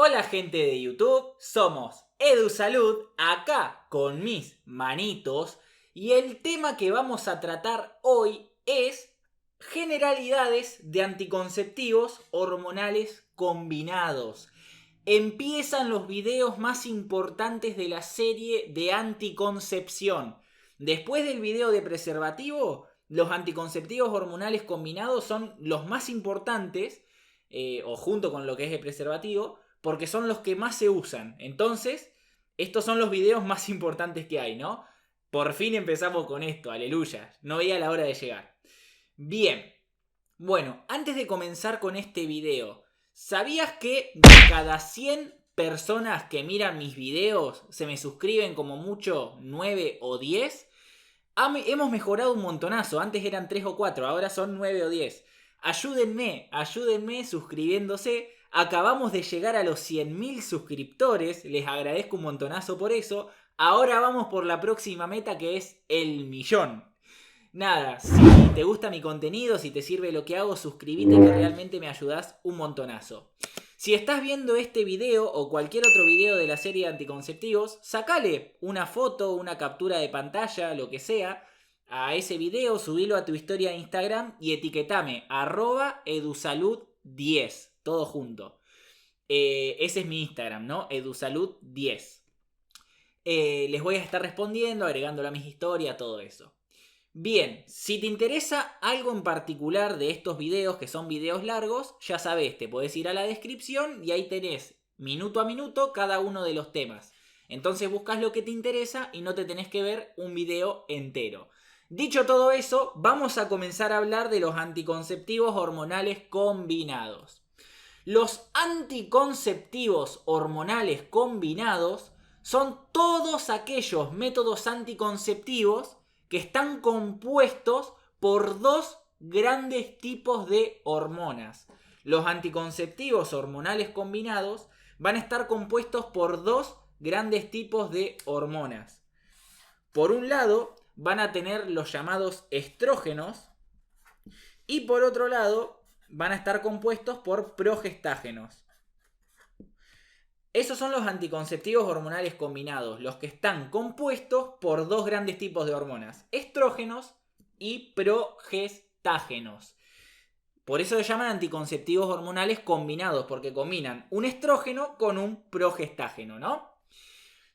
Hola gente de YouTube, somos EduSalud, acá con mis manitos, y el tema que vamos a tratar hoy es generalidades de anticonceptivos hormonales combinados. Empiezan los videos más importantes de la serie de anticoncepción. Después del video de preservativo, los anticonceptivos hormonales combinados son los más importantes, o junto con lo que es el preservativo, porque son los que más se usan. Entonces, estos son los videos más importantes que hay, ¿no? Por fin empezamos con esto, aleluya. No veía la hora de llegar. Bien. Bueno, antes de comenzar con este video, ¿sabías que de cada 100 personas que miran mis videos se me suscriben como mucho 9 o 10? Hemos mejorado un montonazo. Antes eran 3 o 4, ahora son 9 o 10. Ayúdenme suscribiéndose. Acabamos de llegar a los 100.000 suscriptores. Les agradezco un montonazo por eso. Ahora vamos por la próxima meta, que es el millón. Nada, si te gusta mi contenido, si te sirve lo que hago, suscríbete, que realmente me ayudás un montonazo. Si estás viendo este video o cualquier otro video de la serie de anticonceptivos, sacale una foto, una captura de pantalla, lo que sea, a ese video, subilo a tu historia de Instagram y etiquetame @edusalud10, todo junto. Ese es mi Instagram, ¿no? edusalud10. Les voy a estar respondiendo, agregándolo a mis historias, todo eso. Bien, si te interesa algo en particular de estos videos, que son videos largos, ya sabes, te podés ir a la descripción y ahí tenés minuto a minuto cada uno de los temas. Entonces buscas lo que te interesa y no te tenés que ver un video entero. Dicho todo eso, vamos a comenzar a hablar de los anticonceptivos hormonales combinados. Los anticonceptivos hormonales combinados son todos aquellos métodos anticonceptivos que están compuestos por dos grandes tipos de hormonas. Los anticonceptivos hormonales combinados van a estar compuestos por dos grandes tipos de hormonas. Por un lado, van a tener los llamados estrógenos y por otro lado, van a estar compuestos por progestágenos. Esos son los anticonceptivos hormonales combinados, los que están compuestos por dos grandes tipos de hormonas, estrógenos y progestágenos. Por eso se llaman anticonceptivos hormonales combinados, porque combinan un estrógeno con un progestágeno, ¿no?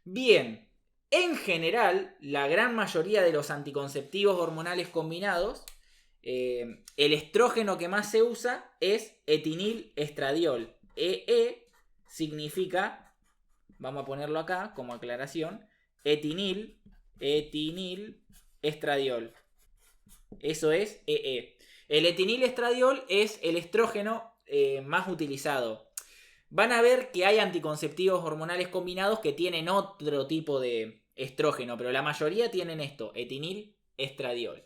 Bien, en general, la gran mayoría de los anticonceptivos hormonales combinados, el estrógeno que más se usa es etinil-estradiol. Significa, vamos a ponerlo acá como aclaración, etinil estradiol. Eso es EE. El etinil estradiol es el estrógeno más utilizado. Van a ver que hay anticonceptivos hormonales combinados que tienen otro tipo de estrógeno, pero la mayoría tienen esto, etinil estradiol.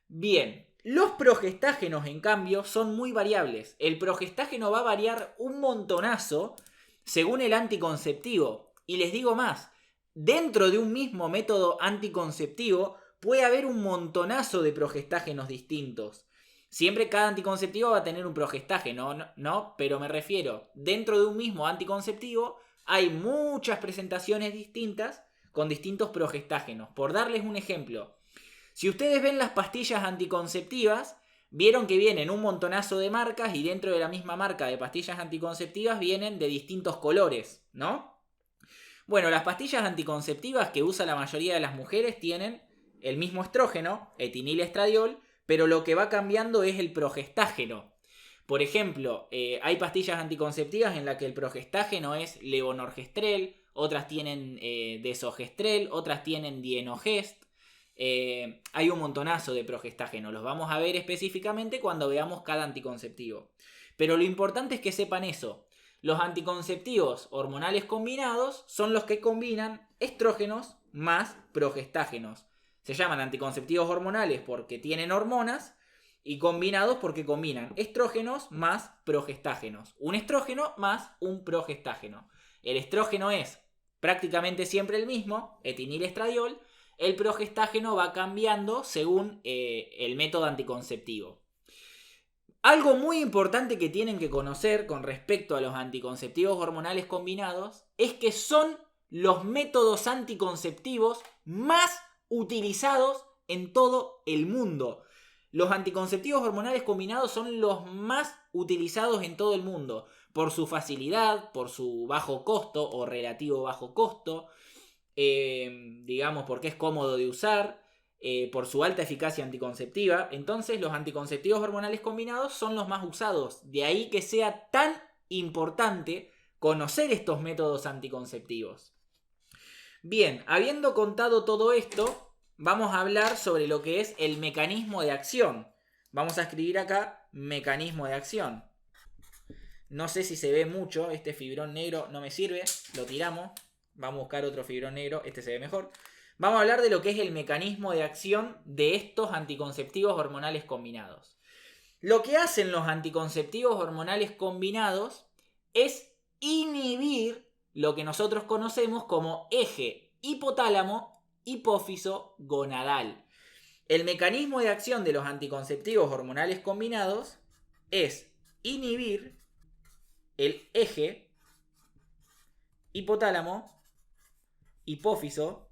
Bien, los progestágenos, en cambio, son muy variables. El progestágeno va a variar un montonazo según el anticonceptivo. Y les digo más, dentro de un mismo método anticonceptivo puede haber un montonazo de progestágenos distintos. Siempre cada anticonceptivo va a tener un progestágeno, ¿no? Pero me refiero, dentro de un mismo anticonceptivo hay muchas presentaciones distintas con distintos progestágenos. Por darles un ejemplo, si ustedes ven las pastillas anticonceptivas, vieron que vienen un montonazo de marcas y dentro de la misma marca de pastillas anticonceptivas vienen de distintos colores, ¿no? Bueno, las pastillas anticonceptivas que usa la mayoría de las mujeres tienen el mismo estrógeno, etinil-estradiol, pero lo que va cambiando es el progestágeno. Por ejemplo, hay pastillas anticonceptivas en las que el progestágeno es levonorgestrel, otras tienen desogestrel, otras tienen dienogest. Hay un montonazo de progestágeno, los vamos a ver específicamente cuando veamos cada anticonceptivo. Pero lo importante es que sepan eso. Los anticonceptivos hormonales combinados son los que combinan estrógenos más progestágenos. Se llaman anticonceptivos hormonales porque tienen hormonas y combinados porque combinan estrógenos más progestágenos. Un estrógeno más un progestágeno. El estrógeno es prácticamente siempre el mismo, etinil-estradiol. El progestágeno va cambiando según el método anticonceptivo. Algo muy importante que tienen que conocer con respecto a los anticonceptivos hormonales combinados es que son los métodos anticonceptivos más utilizados en todo el mundo. Los anticonceptivos hormonales combinados son los más utilizados en todo el mundo por su facilidad, por su bajo costo o relativo bajo costo, digamos porque es cómodo de usar, por su alta eficacia anticonceptiva. Entonces los anticonceptivos hormonales combinados son los más usados. De ahí que sea tan importante conocer estos métodos anticonceptivos. Bien, habiendo contado todo esto, vamos a hablar sobre lo que es el mecanismo de acción. Vamos a escribir acá mecanismo de acción. No sé si se ve mucho, este fibrón negro no me sirve, lo tiramos. Vamos a buscar otro fibrón negro, este se ve mejor. Vamos a hablar de lo que es el mecanismo de acción de estos anticonceptivos hormonales combinados. Lo que hacen los anticonceptivos hormonales combinados es inhibir lo que nosotros conocemos como eje hipotálamo hipófiso gonadal. El mecanismo de acción de los anticonceptivos hormonales combinados es inhibir el eje hipotálamo hipófiso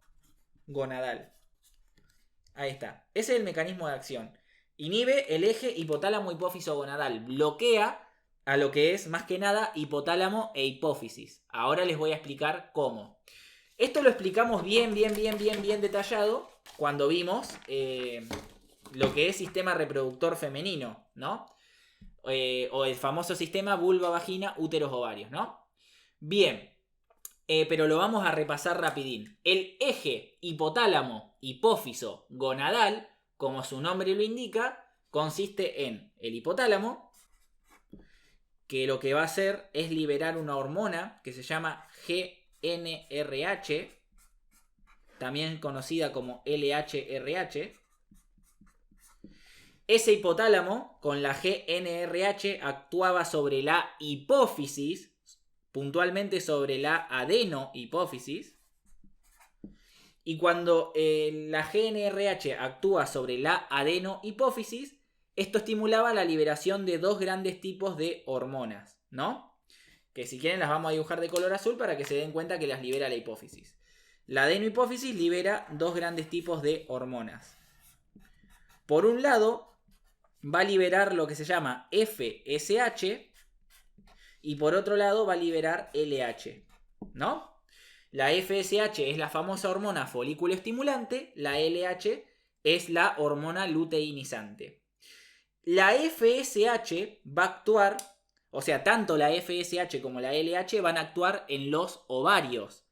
gonadal. Ahí está. Ese es el mecanismo de acción. Inhibe el eje hipotálamo hipófiso gonadal. Bloquea a lo que es más que nada hipotálamo e hipófisis. Ahora les voy a explicar cómo. Esto lo explicamos bien detallado cuando vimos lo que es sistema reproductor femenino, ¿no? O el famoso sistema vulva, vagina, úteros, ovarios, ¿no? Bien. Pero lo vamos a repasar rapidín. El eje hipotálamo hipófiso gonadal, como su nombre lo indica, consiste en el hipotálamo, que lo que va a hacer es liberar una hormona que se llama GnRH, también conocida como LHRH. Ese hipotálamo con la GnRH actuaba sobre la hipófisis, puntualmente sobre la adenohipófisis. Y cuando la GnRH actúa sobre la adenohipófisis, esto estimulaba la liberación de dos grandes tipos de hormonas, ¿no? Que si quieren las vamos a dibujar de color azul para que se den cuenta que las libera la hipófisis. La adenohipófisis libera dos grandes tipos de hormonas. Por un lado, va a liberar lo que se llama FSH y por otro lado va a liberar LH, ¿no? La FSH es la famosa hormona folículo estimulante, la LH es la hormona luteinizante. La FSH va a actuar, o sea, tanto la FSH como la LH van a actuar en los ovarios.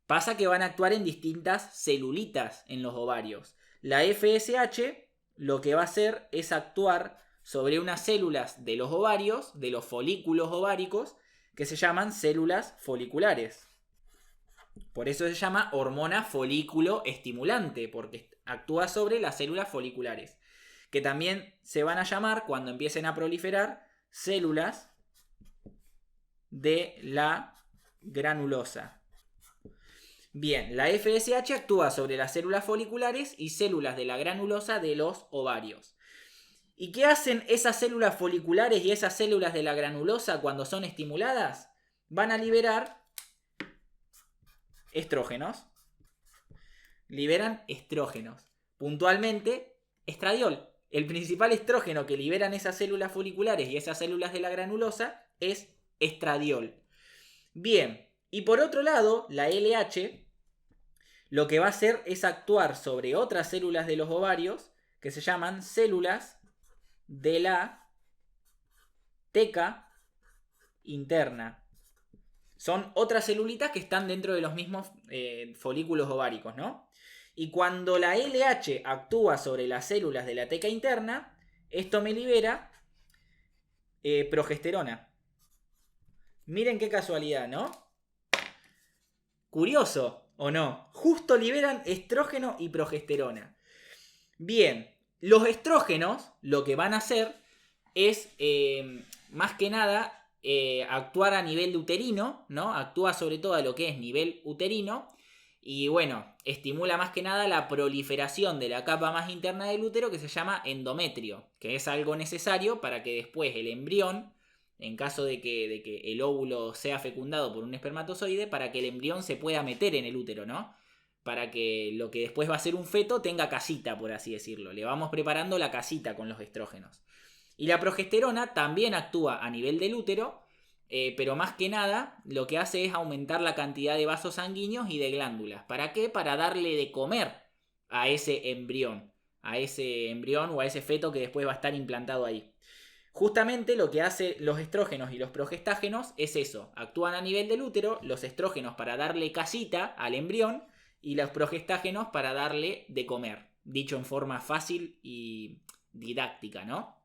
Pasa que van a actuar en distintas celulitas en los ovarios. La FSH lo que va a hacer es actuar sobre unas células de los ovarios, de los folículos ováricos, que se llaman células foliculares. Por eso se llama hormona folículo estimulante, porque actúa sobre las células foliculares, que también se van a llamar, cuando empiecen a proliferar, células de la granulosa. Bien, la FSH actúa sobre las células foliculares y células de la granulosa de los ovarios. ¿Y qué hacen esas células foliculares y esas células de la granulosa cuando son estimuladas? Van a liberar estrógenos. Liberan estrógenos. Puntualmente, estradiol. El principal estrógeno que liberan esas células foliculares y esas células de la granulosa es estradiol. Bien, y por otro lado, la LH lo que va a hacer es actuar sobre otras células de los ovarios que se llaman células de la teca interna. Son otras celulitas que están dentro de los mismos folículos ováricos, ¿no? Y cuando la LH actúa sobre las células de la teca interna, esto me libera progesterona. Miren qué casualidad, ¿no? Curioso, ¿o no? Justo liberan estrógeno y progesterona. Bien, los estrógenos lo que van a hacer es, más que nada, actuar a nivel uterino, ¿no? Actúa sobre todo a lo que es nivel uterino Y bueno, estimula más que nada la proliferación de la capa más interna del útero que se llama endometrio, que es algo necesario para que después el embrión, en caso de que el óvulo sea fecundado por un espermatozoide, para que el embrión se pueda meter en el útero, ¿no? Para que lo que después va a ser un feto tenga casita, por así decirlo. Le vamos preparando la casita con los estrógenos. Y la progesterona también actúa a nivel del útero, pero más que nada lo que hace es aumentar la cantidad de vasos sanguíneos y de glándulas. ¿Para qué? Para darle de comer a ese embrión o a ese feto que después va a estar implantado ahí. Justamente lo que hace los estrógenos y los progestágenos es eso. Actúan a nivel del útero, los estrógenos para darle casita al embrión y los progestágenos para darle de comer. Dicho en forma fácil y didáctica, ¿no?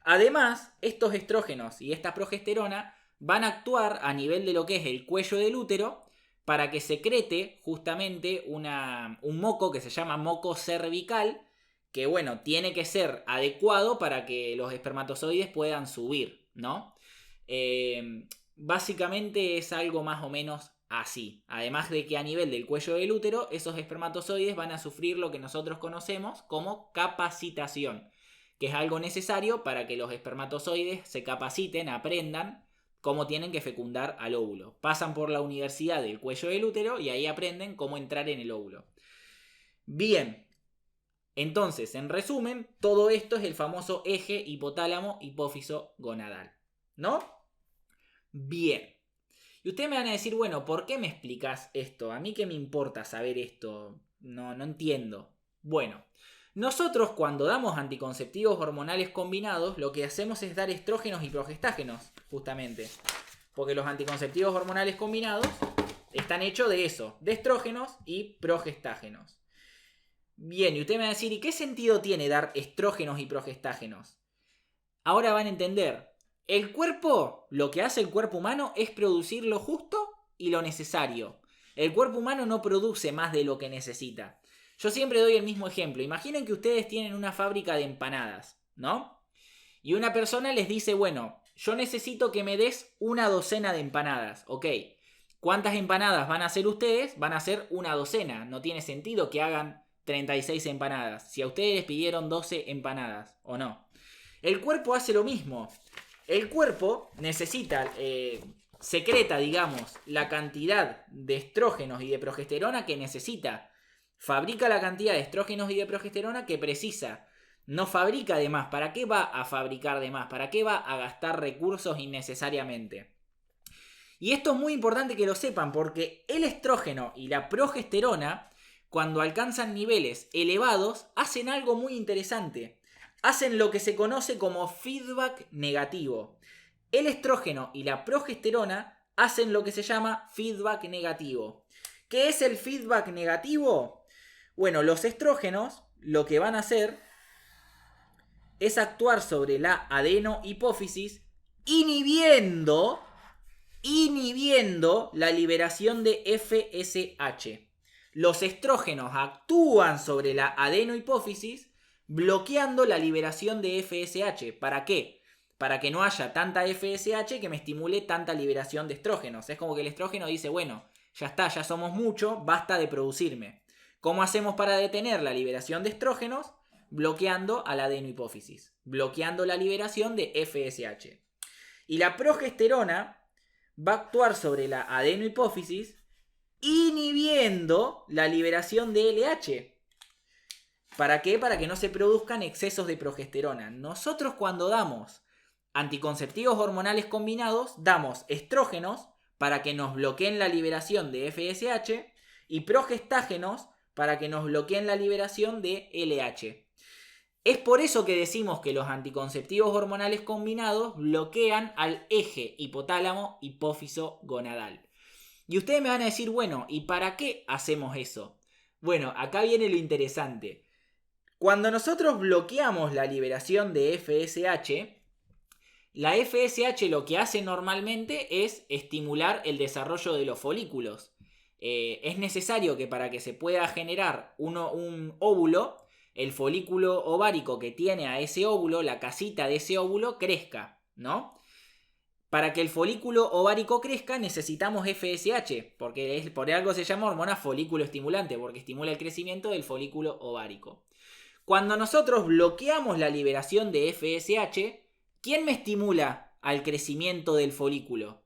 Además, estos estrógenos y esta progesterona van a actuar a nivel de lo que es el cuello del útero para que secrete justamente un moco que se llama moco cervical, que bueno, tiene que ser adecuado para que los espermatozoides puedan subir, ¿no? Básicamente es algo más o menos así. Además de que a nivel del cuello del útero, esos espermatozoides van a sufrir lo que nosotros conocemos como capacitación, que es algo necesario para que los espermatozoides se capaciten, aprendan cómo tienen que fecundar al óvulo. Pasan por la universidad del cuello del útero y ahí aprenden cómo entrar en el óvulo. Bien, entonces, en resumen, todo esto es el famoso eje hipotálamo-hipófiso-gonadal, ¿no? Bien. Y ustedes me van a decir, bueno, ¿por qué me explicas esto? ¿A mí qué me importa saber esto? No entiendo. Bueno, nosotros cuando damos anticonceptivos hormonales combinados, lo que hacemos es dar estrógenos y progestágenos, justamente. Porque los anticonceptivos hormonales combinados están hechos de eso, de estrógenos y progestágenos. Bien, y usted me va a decir, ¿y qué sentido tiene dar estrógenos y progestágenos? Ahora van a entender. El cuerpo, lo que hace el cuerpo humano es producir lo justo y lo necesario. El cuerpo humano no produce más de lo que necesita. Yo siempre doy el mismo ejemplo. Imaginen que ustedes tienen una fábrica de empanadas, ¿no? Y una persona les dice, bueno, yo necesito que me des una docena de empanadas, ¿ok? ¿Cuántas empanadas van a hacer ustedes? Van a hacer una docena. No tiene sentido que hagan 36 empanadas. Si a ustedes les pidieron 12 empanadas, ¿o no? El cuerpo hace lo mismo. El cuerpo necesita, secreta, digamos, la cantidad de estrógenos y de progesterona que necesita. Fabrica la cantidad de estrógenos y de progesterona que precisa. No fabrica de más. ¿Para qué va a fabricar de más? ¿Para qué va a gastar recursos innecesariamente? Y esto es muy importante que lo sepan porque el estrógeno y la progesterona, cuando alcanzan niveles elevados, hacen algo muy interesante. Hacen lo que se conoce como feedback negativo. El estrógeno y la progesterona hacen lo que se llama feedback negativo. ¿Qué es el feedback negativo? Bueno, los estrógenos lo que van a hacer es actuar sobre la adenohipófisis inhibiendo la liberación de FSH. Los estrógenos actúan sobre la adenohipófisis bloqueando la liberación de FSH. ¿Para qué? Para que no haya tanta FSH que me estimule tanta liberación de estrógenos. Es como que el estrógeno dice, bueno, ya está, ya somos mucho, basta de producirme. ¿Cómo hacemos para detener la liberación de estrógenos? Bloqueando a la adenohipófisis, bloqueando la liberación de FSH. Y la progesterona va a actuar sobre la adenohipófisis inhibiendo la liberación de LH. ¿Para qué? Para que no se produzcan excesos de progesterona. Nosotros cuando damos anticonceptivos hormonales combinados, damos estrógenos para que nos bloqueen la liberación de FSH y progestágenos para que nos bloqueen la liberación de LH. Es por eso que decimos que los anticonceptivos hormonales combinados bloquean al eje hipotálamo-hipófiso-gonadal. Y ustedes me van a decir, bueno, ¿y para qué hacemos eso? Bueno, acá viene lo interesante. Cuando nosotros bloqueamos la liberación de FSH, la FSH lo que hace normalmente es estimular el desarrollo de los folículos. Es necesario que para que se pueda generar un óvulo, el folículo ovárico que tiene a ese óvulo, la casita de ese óvulo, crezca, ¿no? Para que el folículo ovárico crezca necesitamos FSH, porque por algo se llama hormona folículo estimulante, porque estimula el crecimiento del folículo ovárico. Cuando nosotros bloqueamos la liberación de FSH, ¿quién me estimula al crecimiento del folículo?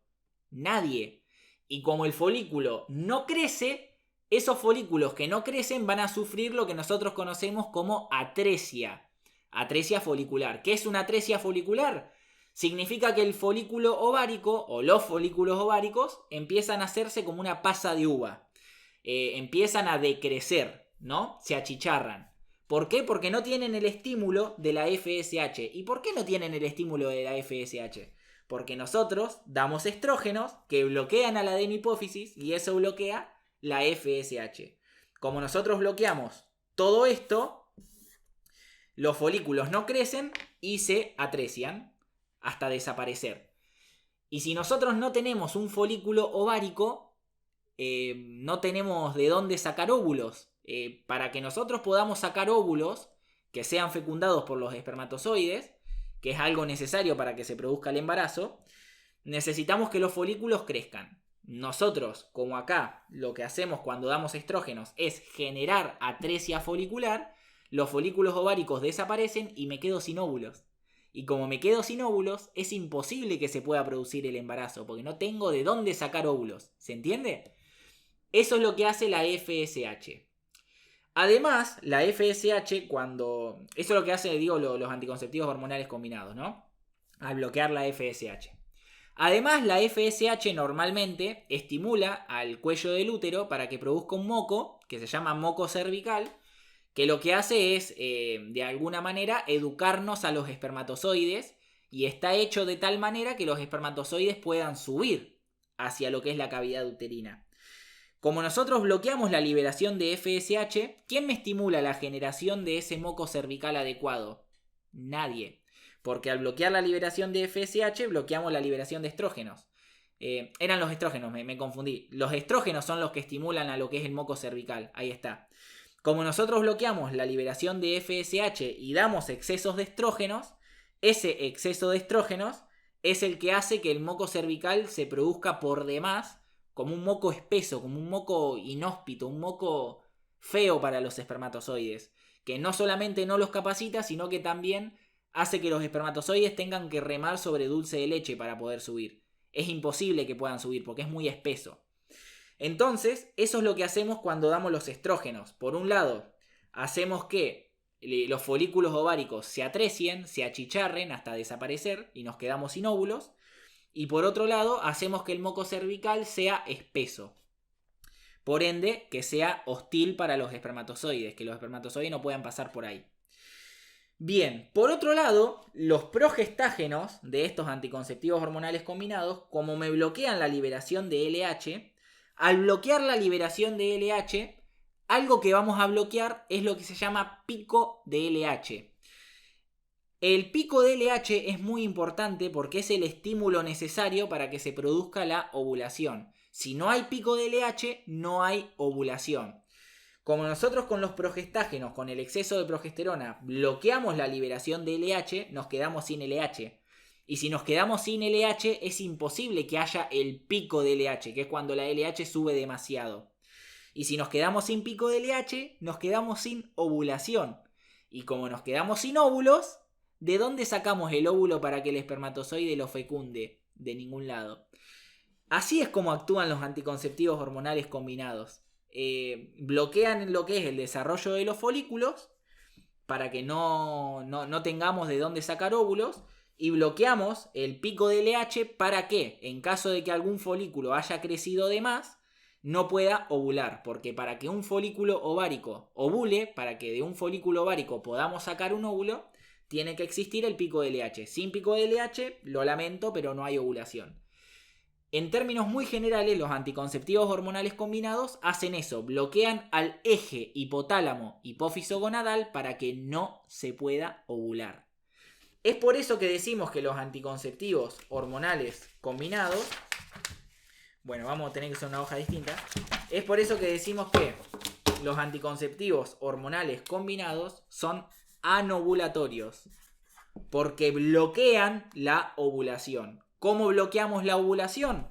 Nadie. Y como el folículo no crece, esos folículos que no crecen van a sufrir lo que nosotros conocemos como atresia. Atresia folicular. ¿Qué es una atresia folicular? Significa que el folículo ovárico o los folículos ováricos empiezan a hacerse como una pasa de uva. Empiezan a decrecer, ¿no? Se achicharran. ¿Por qué? Porque no tienen el estímulo de la FSH. ¿Y por qué no tienen el estímulo de la FSH? Porque nosotros damos estrógenos que bloquean a la adenohipófisis y eso bloquea la FSH. Como nosotros bloqueamos todo esto, los folículos no crecen y se atresian hasta desaparecer. Y si nosotros no tenemos un folículo ovárico, no tenemos de dónde sacar óvulos. Para que nosotros podamos sacar óvulos que sean fecundados por los espermatozoides, que es algo necesario para que se produzca el embarazo, necesitamos que los folículos crezcan. Nosotros, como acá, lo que hacemos cuando damos estrógenos es generar atresia folicular, los folículos ováricos desaparecen y me quedo sin óvulos. Y como me quedo sin óvulos, es imposible que se pueda producir el embarazo, porque no tengo de dónde sacar óvulos. ¿Se entiende? Eso es lo que hace la FSH. Además, la FSH cuando... Eso es lo que hace, digo, los anticonceptivos hormonales combinados, ¿no? Al bloquear la FSH. Además, la FSH normalmente estimula al cuello del útero para que produzca un moco, que se llama moco cervical, que lo que hace es, de alguna manera, educarnos a los espermatozoides y está hecho de tal manera que los espermatozoides puedan subir hacia lo que es la cavidad uterina. Como nosotros bloqueamos la liberación de FSH, ¿quién me estimula la generación de ese moco cervical adecuado? Nadie. Porque al bloquear la liberación de FSH, bloqueamos la liberación de estrógenos. Eran los estrógenos, me confundí. Los estrógenos son los que estimulan a lo que es el moco cervical. Ahí está. Como nosotros bloqueamos la liberación de FSH y damos excesos de estrógenos, ese exceso de estrógenos es el que hace que el moco cervical se produzca por demás como un moco espeso, como un moco inhóspito, un moco feo para los espermatozoides, que no solamente no los capacita, sino que también hace que los espermatozoides tengan que remar sobre dulce de leche para poder subir. Es imposible que puedan subir porque es muy espeso. Entonces, eso es lo que hacemos cuando damos los estrógenos. Por un lado, hacemos que los folículos ováricos se atresien, se achicharren hasta desaparecer y nos quedamos sin óvulos. Y por otro lado, hacemos que el moco cervical sea espeso. Por ende, que sea hostil para los espermatozoides, que los espermatozoides no puedan pasar por ahí. Bien, por otro lado, los progestágenos de estos anticonceptivos hormonales combinados, como me bloquean la liberación de LH, al bloquear la liberación de LH, algo que vamos a bloquear es lo que se llama pico de LH. El pico de LH es muy importante porque es el estímulo necesario para que se produzca la ovulación. Si no hay pico de LH, no hay ovulación. Como nosotros con los progestágenos, con el exceso de progesterona, bloqueamos la liberación de LH, nos quedamos sin LH. Y si nos quedamos sin LH, es imposible que haya el pico de LH, que es cuando la LH sube demasiado. Y si nos quedamos sin pico de LH, nos quedamos sin ovulación. Y como nos quedamos sin óvulos, ¿de dónde sacamos el óvulo para que el espermatozoide lo fecunde? De ningún lado. Así es como actúan los anticonceptivos hormonales combinados. Bloquean lo que es el desarrollo de los folículos para que no tengamos de dónde sacar óvulos. Y bloqueamos el pico de LH para que, en caso de que algún folículo haya crecido de más, no pueda ovular. Porque para que un folículo ovárico ovule, para que de un folículo ovárico podamos sacar un óvulo, tiene que existir el pico de LH. Sin pico de LH, lo lamento, pero no hay ovulación. En términos muy generales, los anticonceptivos hormonales combinados hacen eso, bloquean al eje hipotálamo-hipófiso gonadal para que no se pueda ovular. Es por eso que decimos que los anticonceptivos hormonales combinados, bueno, vamos a tener que usar una hoja distinta, es por eso que decimos que los anticonceptivos hormonales combinados son anovulatorios, porque bloquean la ovulación. ¿Cómo bloqueamos la ovulación?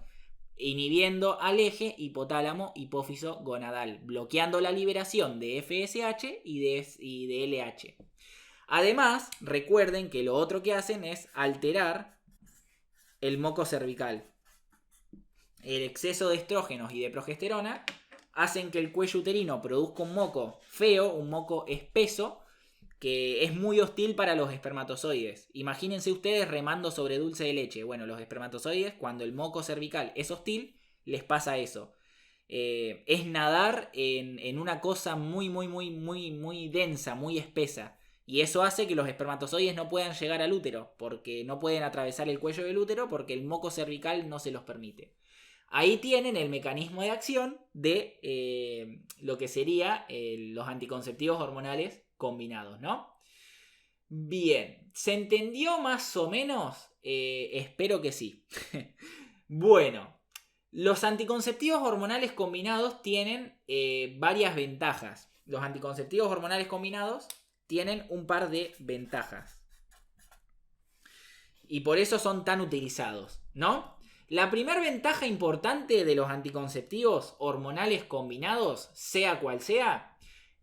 Inhibiendo al eje hipotálamo hipófiso gonadal, bloqueando la liberación de FSH y de LH. Además, recuerden que lo otro que hacen es alterar el moco cervical. El exceso de estrógenos y de progesterona hacen que el cuello uterino produzca un moco feo, un moco espeso, que es muy hostil para los espermatozoides. Imagínense ustedes remando sobre dulce de leche. Bueno, los espermatozoides, cuando el moco cervical es hostil, les pasa eso. Es nadar en una cosa muy densa, muy espesa. Y eso hace que los espermatozoides no puedan llegar al útero, porque no pueden atravesar el cuello del útero, porque el moco cervical no se los permite. Ahí tienen el mecanismo de acción de lo que sería los anticonceptivos hormonales combinados, ¿no? Bien, ¿se entendió más o menos? Espero que sí. Bueno, los anticonceptivos hormonales combinados tienen varias ventajas. Los anticonceptivos hormonales combinados tienen un par de ventajas. Y por eso son tan utilizados, ¿no? La primera ventaja importante de los anticonceptivos hormonales combinados, sea cual sea,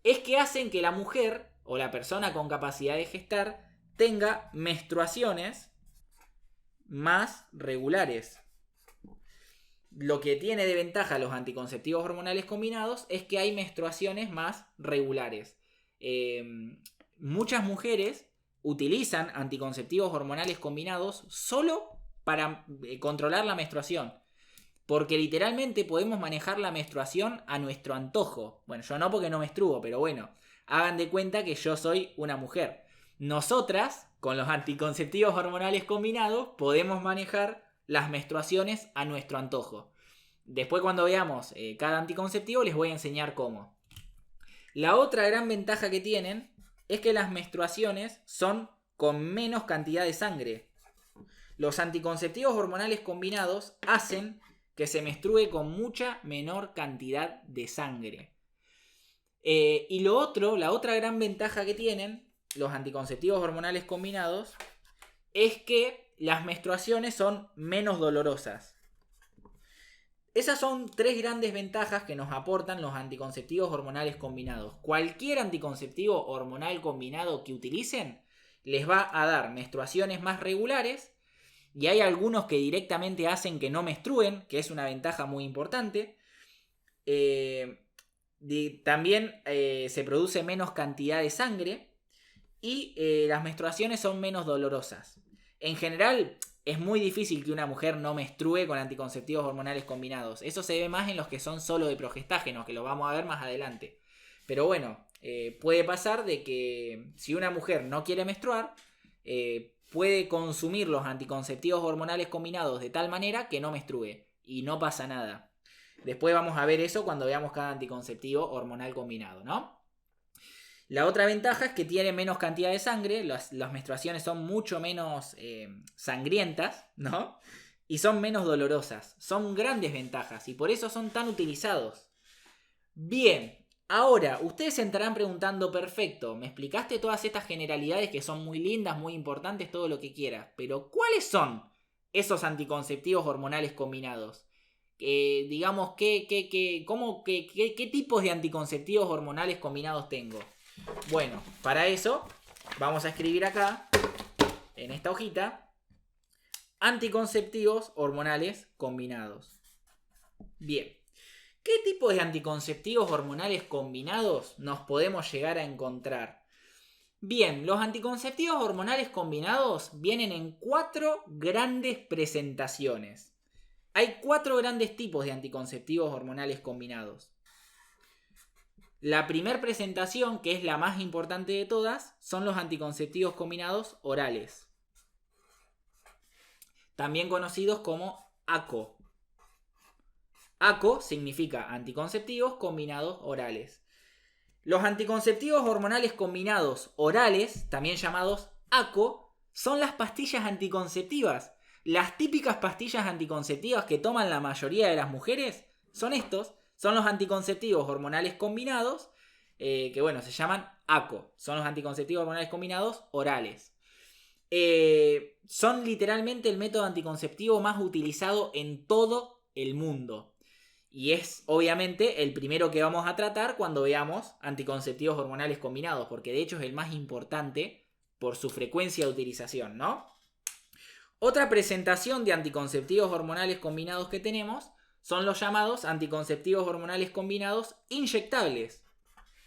es que hacen que la mujer o la persona con capacidad de gestar tenga menstruaciones más regulares. Lo que tiene de ventaja los anticonceptivos hormonales combinados es que hay menstruaciones más regulares. Muchas mujeres utilizan anticonceptivos hormonales combinados solo para controlar la menstruación. Porque literalmente podemos manejar la menstruación a nuestro antojo. Bueno, yo no, porque no menstruo, pero bueno, hagan de cuenta que yo soy una mujer. Nosotras, con los anticonceptivos hormonales combinados, podemos manejar las menstruaciones a nuestro antojo. Después, cuando veamos cada anticonceptivo, les voy a enseñar cómo. La otra gran ventaja que tienen es que las menstruaciones son con menos cantidad de sangre. Los anticonceptivos hormonales combinados hacen que se menstrue con mucha menor cantidad de sangre. Y la otra gran ventaja que tienen los anticonceptivos hormonales combinados es que las menstruaciones son menos dolorosas. Esas son tres grandes ventajas que nos aportan los anticonceptivos hormonales combinados. Cualquier anticonceptivo hormonal combinado que utilicen les va a dar menstruaciones más regulares, y hay algunos que directamente hacen que no menstruen, que es una ventaja muy importante. También se produce menos cantidad de sangre y las menstruaciones son menos dolorosas. En general, es muy difícil que una mujer no menstrue con anticonceptivos hormonales combinados. Eso se ve más en los que son solo de progestágenos, que lo vamos a ver más adelante. Pero bueno, puede pasar de que si una mujer no quiere menstruar, puede consumir los anticonceptivos hormonales combinados de tal manera que no menstrue y no pasa nada. Después vamos a ver eso cuando veamos cada anticonceptivo hormonal combinado, ¿no? La otra ventaja es que tiene menos cantidad de sangre, las menstruaciones son mucho menos sangrientas, ¿no? Y son menos dolorosas. Son grandes ventajas y por eso son tan utilizados. Bien, ahora ustedes se estarán preguntando, perfecto, me explicaste todas estas generalidades que son muy lindas, muy importantes, todo lo que quieras, pero ¿cuáles son esos anticonceptivos hormonales combinados? Digamos, ¿qué tipos de anticonceptivos hormonales combinados tengo? Bueno, para eso vamos a escribir acá, en esta hojita, anticonceptivos hormonales combinados. Bien, ¿qué tipos de anticonceptivos hormonales combinados nos podemos llegar a encontrar? Bien, los anticonceptivos hormonales combinados vienen en 4 grandes presentaciones. Hay 4 grandes tipos de anticonceptivos hormonales combinados. La primera presentación, que es la más importante de todas, son los anticonceptivos combinados orales, también conocidos como ACO. ACO significa anticonceptivos combinados orales. Los anticonceptivos hormonales combinados orales, también llamados ACO, son las pastillas anticonceptivas. Las típicas pastillas anticonceptivas que toman la mayoría de las mujeres son estos. Son los anticonceptivos hormonales combinados, que bueno, se llaman ACO. Son los anticonceptivos hormonales combinados orales. Son literalmente el método anticonceptivo más utilizado en todo el mundo. Y es obviamente el primero que vamos a tratar cuando veamos anticonceptivos hormonales combinados, porque de hecho es el más importante por su frecuencia de utilización, ¿no? Otra presentación de anticonceptivos hormonales combinados que tenemos son los llamados anticonceptivos hormonales combinados inyectables,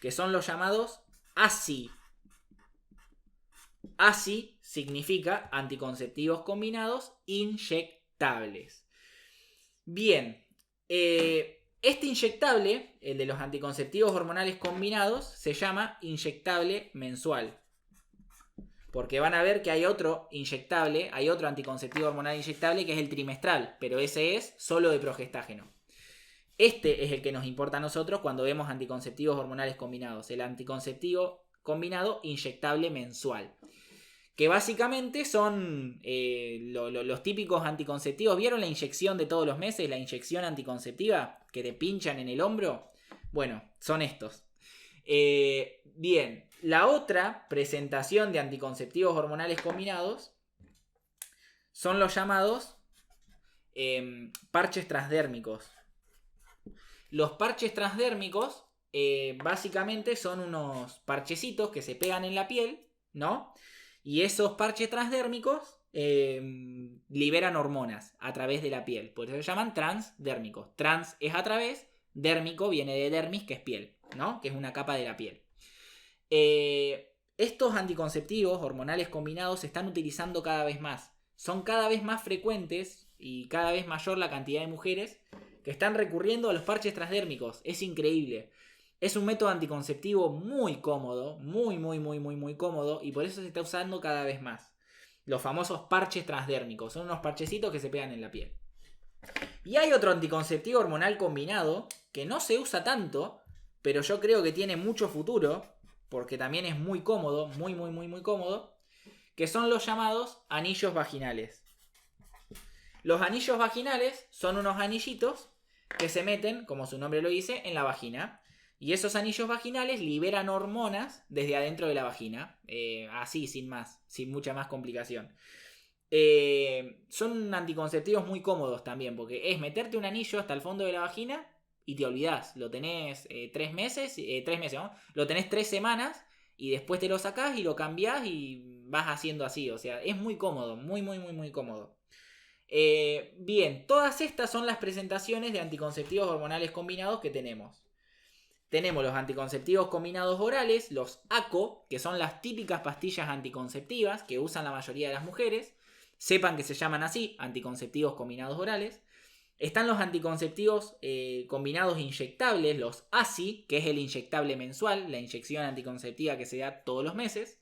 que son los llamados ASI. ASI significa anticonceptivos combinados inyectables. Bien, este inyectable, el de los anticonceptivos hormonales combinados, se llama inyectable mensual. Porque van a ver que hay otro inyectable, hay otro anticonceptivo hormonal inyectable que es el trimestral, pero ese es solo de progestágeno. Este es el que nos importa a nosotros cuando vemos anticonceptivos hormonales combinados, el anticonceptivo combinado inyectable mensual. Que básicamente son los típicos anticonceptivos. ¿Vieron la inyección de todos los meses? La inyección anticonceptiva que te pinchan en el hombro. Bueno, son estos. Bien, la otra presentación de anticonceptivos hormonales combinados son los llamados parches transdérmicos. Los parches transdérmicos básicamente son unos parchecitos que se pegan en la piel, ¿no? Y esos parches transdérmicos liberan hormonas a través de la piel. Por eso se llaman transdérmicos. Trans es a través, dérmico viene de dermis, que es piel, ¿no? Que es una capa de la piel. Estos anticonceptivos hormonales combinados se están utilizando cada vez más. Son cada vez más frecuentes y cada vez mayor la cantidad de mujeres que están recurriendo a los parches transdérmicos. Es increíble. Es un método anticonceptivo muy cómodo, muy cómodo, y por eso se está usando cada vez más. Los famosos parches transdérmicos. Son unos parchecitos que se pegan en la piel. Y hay otro anticonceptivo hormonal combinado que no se usa tanto, pero yo creo que tiene mucho futuro, porque también es muy cómodo, muy cómodo, que son los llamados anillos vaginales. Los anillos vaginales son unos anillitos que se meten, como su nombre lo dice, en la vagina. Y esos anillos vaginales liberan hormonas desde adentro de la vagina. Así, sin más, sin mucha más complicación. Son anticonceptivos muy cómodos también, porque es meterte un anillo hasta el fondo de la vagina y te olvidás. Lo tenés 3 meses, ¿no? Lo tenés 3 semanas y después te lo sacás y lo cambiás y vas haciendo así. O sea, es muy cómodo, muy cómodo. Bien, todas estas son las presentaciones de anticonceptivos hormonales combinados que tenemos. Tenemos los anticonceptivos combinados orales, los ACO, que son las típicas pastillas anticonceptivas que usan la mayoría de las mujeres. Sepan que se llaman así, anticonceptivos combinados orales. Están los anticonceptivos combinados inyectables, los ASI, que es el inyectable mensual, la inyección anticonceptiva que se da todos los meses.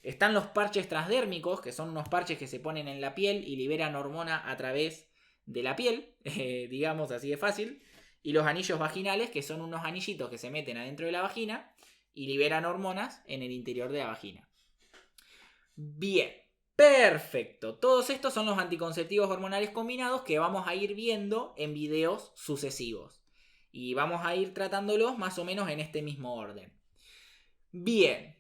Están los parches transdérmicos, que son unos parches que se ponen en la piel y liberan hormona a través de la piel, digamos así de fácil. Y los anillos vaginales, que son unos anillitos que se meten adentro de la vagina y liberan hormonas en el interior de la vagina. Bien, perfecto. Todos estos son los anticonceptivos hormonales combinados que vamos a ir viendo en videos sucesivos. Y vamos a ir tratándolos más o menos en este mismo orden. Bien,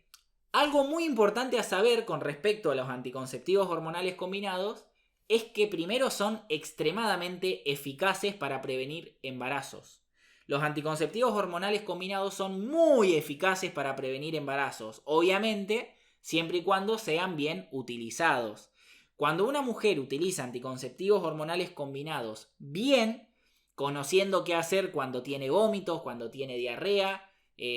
algo muy importante a saber con respecto a los anticonceptivos hormonales combinados es que primero son extremadamente eficaces para prevenir embarazos. Los anticonceptivos hormonales combinados son muy eficaces para prevenir embarazos, obviamente siempre y cuando sean bien utilizados. Cuando una mujer utiliza anticonceptivos hormonales combinados bien, conociendo qué hacer cuando tiene vómitos, cuando tiene diarrea,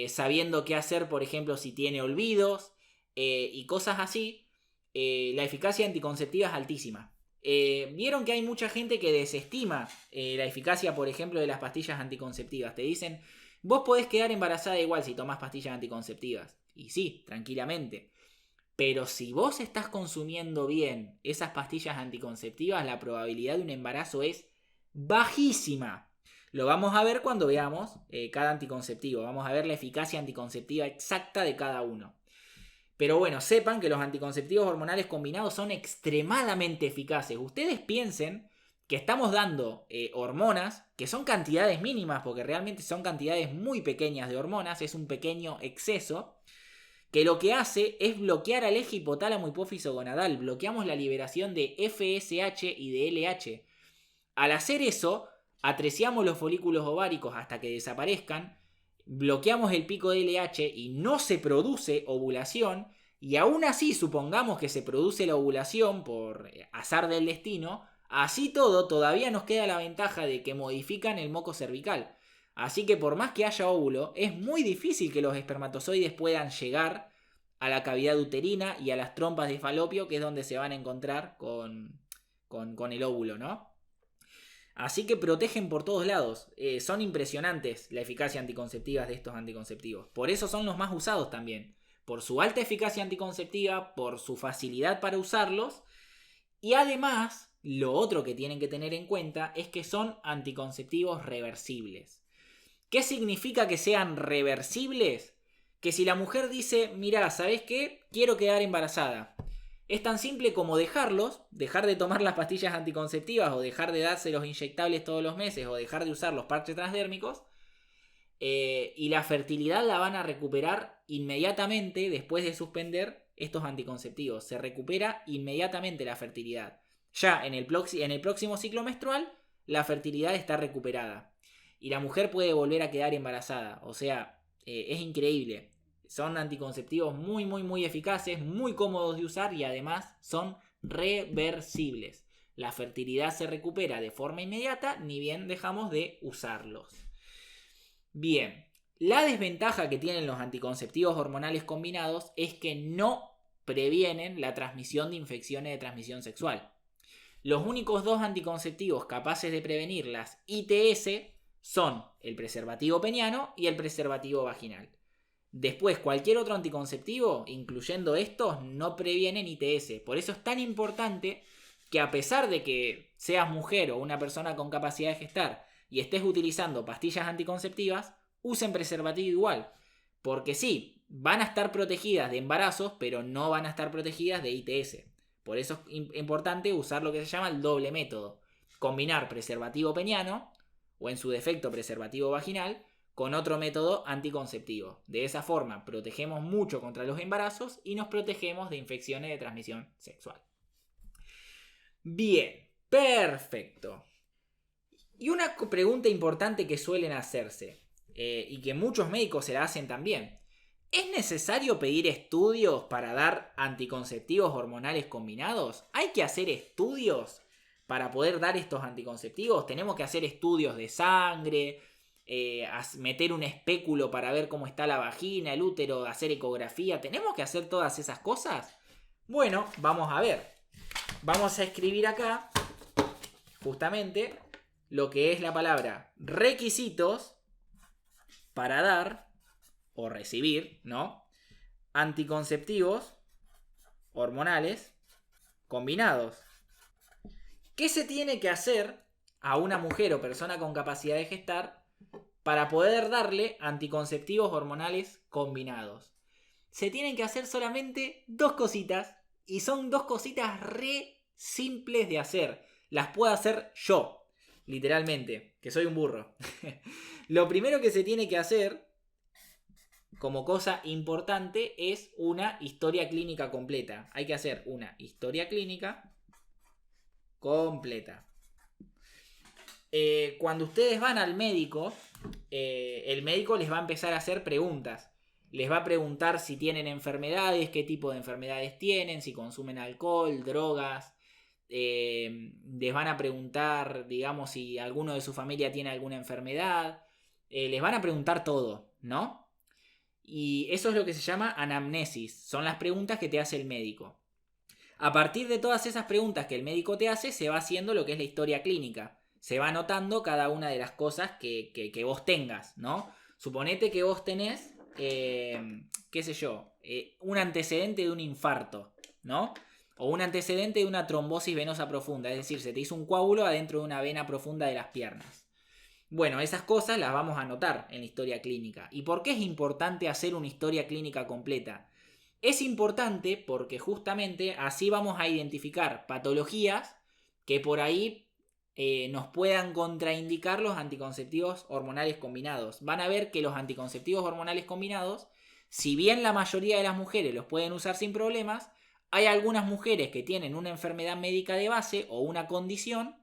sabiendo qué hacer, por ejemplo, si tiene olvidos y cosas así, la eficacia anticonceptiva es altísima. Vieron que hay mucha gente que desestima la eficacia, por ejemplo, de las pastillas anticonceptivas. Te dicen, vos podés quedar embarazada igual si tomás pastillas anticonceptivas. Y sí, tranquilamente. Pero si vos estás consumiendo bien esas pastillas anticonceptivas, la probabilidad de un embarazo es bajísima. Lo vamos a ver cuando veamos cada anticonceptivo. Vamos a ver la eficacia anticonceptiva exacta de cada uno. Pero bueno, sepan que los anticonceptivos hormonales combinados son extremadamente eficaces. Ustedes piensen que estamos dando hormonas, que son cantidades mínimas, porque realmente son cantidades muy pequeñas de hormonas, es un pequeño exceso, que lo que hace es bloquear al eje hipotálamo hipófiso gonadal. Bloqueamos la liberación de FSH y de LH. Al hacer eso, atreciamos los folículos ováricos hasta que desaparezcan, bloqueamos el pico de LH y no se produce ovulación, y aún así supongamos que se produce la ovulación por azar del destino, así todo todavía nos queda la ventaja de que modifican el moco cervical. Así que por más que haya óvulo, es muy difícil que los espermatozoides puedan llegar a la cavidad uterina y a las trompas de falopio, que es donde se van a encontrar con el óvulo, ¿no? Así que protegen por todos lados. Son impresionantes la eficacia anticonceptiva de estos anticonceptivos. Por eso son los más usados también. Por su alta eficacia anticonceptiva, por su facilidad para usarlos. Y además, lo otro que tienen que tener en cuenta es que son anticonceptivos reversibles. ¿Qué significa que sean reversibles? Que si la mujer dice, mira, ¿sabes qué? Quiero quedar embarazada. Es tan simple como dejarlos, dejar de tomar las pastillas anticonceptivas o dejar de darse los inyectables todos los meses o dejar de usar los parches transdérmicos, y la fertilidad la van a recuperar inmediatamente después de suspender estos anticonceptivos. Se recupera inmediatamente la fertilidad. Ya en el próximo ciclo menstrual la fertilidad está recuperada y la mujer puede volver a quedar embarazada. O sea, es increíble. Son anticonceptivos muy, muy, muy eficaces, muy cómodos de usar y además son reversibles. La fertilidad se recupera de forma inmediata, ni bien dejamos de usarlos. Bien, la desventaja que tienen los anticonceptivos hormonales combinados es que no previenen la transmisión de infecciones de transmisión sexual. Los únicos dos anticonceptivos capaces de prevenir las ITS son el preservativo peniano y el preservativo vaginal. Después, cualquier otro anticonceptivo, incluyendo estos, no previenen ITS. Por eso es tan importante que, a pesar de que seas mujer o una persona con capacidad de gestar y estés utilizando pastillas anticonceptivas, usen preservativo igual. Porque sí, van a estar protegidas de embarazos, pero no van a estar protegidas de ITS. Por eso es importante usar lo que se llama el doble método. Combinar preservativo peniano, o en su defecto preservativo vaginal, con otro método anticonceptivo. De esa forma protegemos mucho contra los embarazos y nos protegemos de infecciones de transmisión sexual. Bien, perfecto. Y una pregunta importante que suelen hacerse, y que muchos médicos se la hacen también: ¿es necesario pedir estudios para dar anticonceptivos hormonales combinados? ¿Hay que hacer estudios para poder dar estos anticonceptivos? ¿Tenemos que hacer estudios de sangre? Meter un espéculo para ver cómo está la vagina, el útero, hacer ecografía? ¿Tenemos que hacer todas esas cosas? Bueno, vamos a ver. Vamos a escribir acá justamente lo que es la palabra requisitos para dar o recibir, ¿no?, anticonceptivos hormonales combinados. ¿Qué se tiene que hacer a una mujer o persona con capacidad de gestar para poder darle anticonceptivos hormonales combinados? Se tienen que hacer solamente dos cositas, y son dos cositas re simples de hacer. Las puedo hacer yo, literalmente, que soy un burro. Lo primero que se tiene que hacer, como cosa importante, es una historia clínica completa. Hay que hacer una historia clínica completa. Cuando ustedes van al médico, el médico les va a empezar a hacer preguntas. Les va a preguntar si tienen enfermedades, qué tipo de enfermedades tienen, si consumen alcohol, drogas. Les van a preguntar, digamos, si alguno de su familia tiene alguna enfermedad. Les van a preguntar todo, ¿no? Y eso es lo que se llama anamnesis. Son las preguntas que te hace el médico. A partir de todas esas preguntas que el médico te hace, se va haciendo lo que es la historia clínica. Se va anotando cada una de las cosas que vos tengas, ¿no? Suponete que vos tenés, qué sé yo, un antecedente de un infarto, ¿no? O un antecedente de una trombosis venosa profunda. Es decir, se te hizo un coágulo adentro de una vena profunda de las piernas. Bueno, esas cosas las vamos a anotar en la historia clínica. ¿Y por qué es importante hacer una historia clínica completa? Es importante porque justamente así vamos a identificar patologías que por ahí nos puedan contraindicar los anticonceptivos hormonales combinados. Van a ver que los anticonceptivos hormonales combinados Si bien la mayoría de las mujeres los pueden usar sin problemas, hay algunas mujeres que tienen una enfermedad médica de base o una condición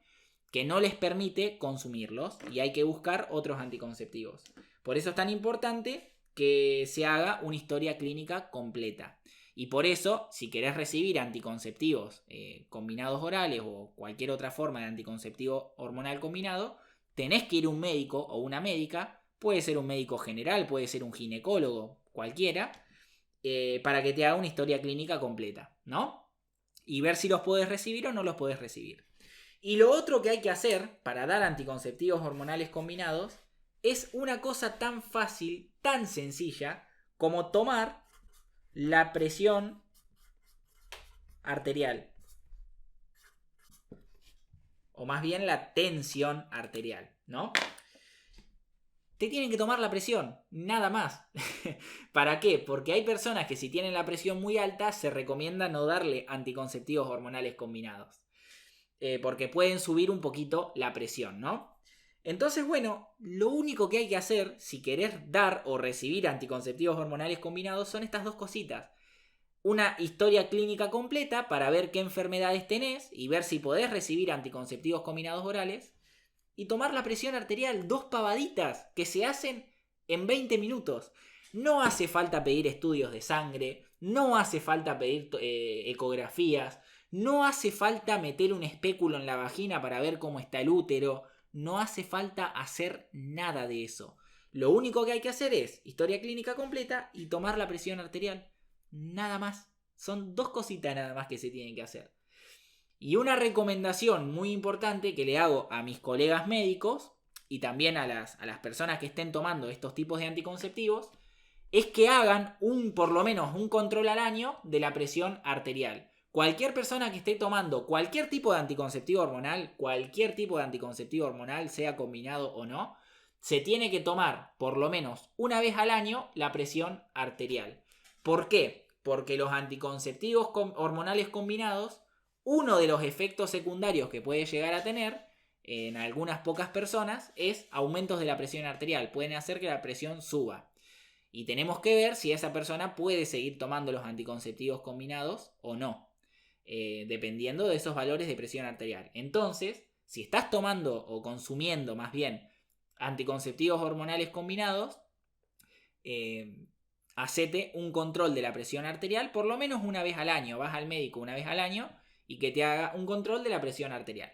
que no les permite consumirlos y hay que buscar otros anticonceptivos. Por eso es tan importante que se haga una historia clínica completa. Y por eso, si querés recibir anticonceptivos combinados orales o cualquier otra forma de anticonceptivo hormonal combinado, tenés que ir a un médico o una médica, puede ser un médico general, puede ser un ginecólogo, cualquiera, para que te haga una historia clínica completa, ¿no? Y ver si los podés recibir o no los podés recibir. Y lo otro que hay que hacer para dar anticonceptivos hormonales combinados es una cosa tan fácil, tan sencilla, como tomar la presión arterial. O más bien la tensión arterial, ¿no? Te tienen que tomar la presión, nada más. ¿Para qué? Porque hay personas que si tienen la presión muy alta se recomienda no darle anticonceptivos hormonales combinados. Porque pueden subir un poquito la presión, ¿no? Entonces, bueno, lo único que hay que hacer si querés dar o recibir anticonceptivos hormonales combinados son estas dos cositas. Una historia clínica completa para ver qué enfermedades tenés y ver si podés recibir anticonceptivos combinados orales. Y tomar la presión arterial, 2 pavaditas que se hacen en 20 minutos. No hace falta pedir estudios de sangre, no hace falta pedir ecografías, no hace falta meter un espéculo en la vagina para ver cómo está el útero, no hace falta hacer nada de eso. Lo único que hay que hacer es historia clínica completa y tomar la presión arterial. Nada más. Son 2 cositas nada más que se tienen que hacer. Y una recomendación muy importante que le hago a mis colegas médicos y también a las personas que estén tomando estos tipos de anticonceptivos es que hagan por lo menos un control al año de la presión arterial. Cualquier persona que esté tomando cualquier tipo de anticonceptivo hormonal, sea combinado o no, se tiene que tomar por lo menos una vez al año la presión arterial. ¿Por qué? Porque los anticonceptivos hormonales combinados, uno de los efectos secundarios que puede llegar a tener en algunas pocas personas es aumentos de la presión arterial. Pueden hacer que la presión suba. Y tenemos que ver si esa persona puede seguir tomando los anticonceptivos combinados o no, dependiendo de esos valores de presión arterial. Entonces, si estás tomando o consumiendo más bien anticonceptivos hormonales combinados, hacete un control de la presión arterial por lo menos una vez al año. Vas al médico una vez al año y que te haga un control de la presión arterial.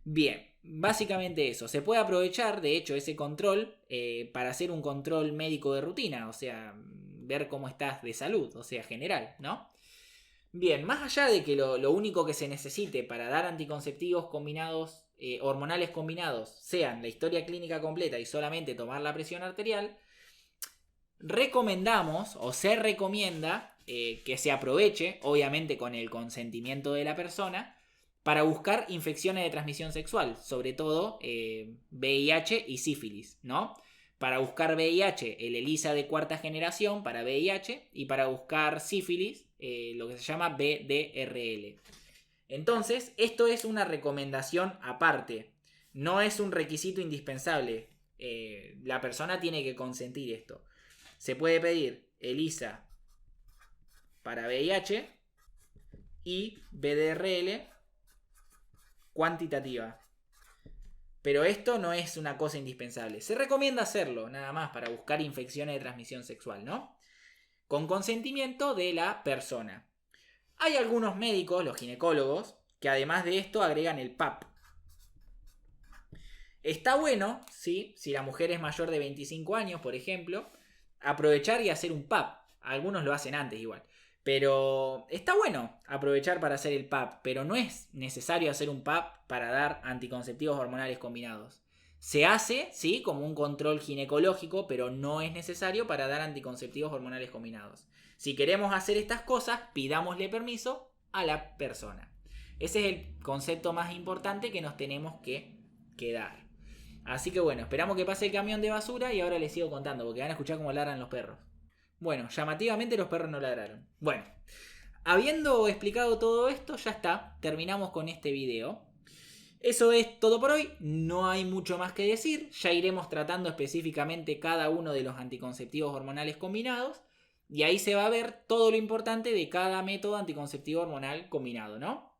Bien, básicamente eso. Se puede aprovechar, de hecho, ese control para hacer un control médico de rutina, o sea, ver cómo estás de salud, o sea, general, ¿no? Bien, más allá de que lo único que se necesite para dar anticonceptivos combinados, hormonales combinados, sean la historia clínica completa y solamente tomar la presión arterial, recomendamos o se recomienda que se aproveche, obviamente con el consentimiento de la persona, para buscar infecciones de transmisión sexual, sobre todo VIH y sífilis, ¿no? Para buscar VIH, el ELISA de cuarta generación para VIH y para buscar sífilis, lo que se llama VDRL. Entonces, esto es una recomendación aparte, no es un requisito indispensable. La persona tiene que consentir esto. Se puede pedir ELISA para VIH y VDRL cuantitativa. Pero esto no es una cosa indispensable. Se recomienda hacerlo, nada más, para buscar infecciones de transmisión sexual, ¿no? Con consentimiento de la persona. Hay algunos médicos, los ginecólogos, que además de esto agregan el PAP. Está bueno, ¿sí? Si la mujer es mayor de 25 años, por ejemplo, aprovechar y hacer un PAP. Algunos lo hacen antes igual. Pero está bueno aprovechar para hacer el PAP, pero no es necesario hacer un PAP para dar anticonceptivos hormonales combinados. Se hace, sí, como un control ginecológico, pero no es necesario para dar anticonceptivos hormonales combinados. Si queremos hacer estas cosas, pidámosle permiso a la persona. Ese es el concepto más importante que nos tenemos que dar. Así que bueno, esperamos que pase el camión de basura y ahora les sigo contando, porque van a escuchar cómo ladran los perros. Bueno, llamativamente los perros no ladraron. Bueno, habiendo explicado todo esto, ya está. Terminamos con este video. Eso es todo por hoy. No hay mucho más que decir. Ya iremos tratando específicamente cada uno de los anticonceptivos hormonales combinados. Y ahí se va a ver todo lo importante de cada método anticonceptivo hormonal combinado, ¿no?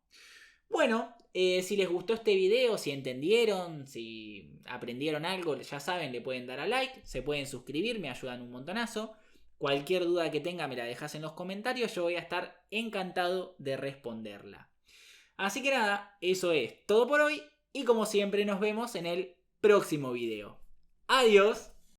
Bueno, si les gustó este video, si entendieron, si aprendieron algo, ya saben, le pueden dar a like, se pueden suscribir, me ayudan un montonazo. Cualquier duda que tenga me la dejas en los comentarios, yo voy a estar encantado de responderla. Así que nada, eso es todo por hoy y como siempre nos vemos en el próximo video. Adiós.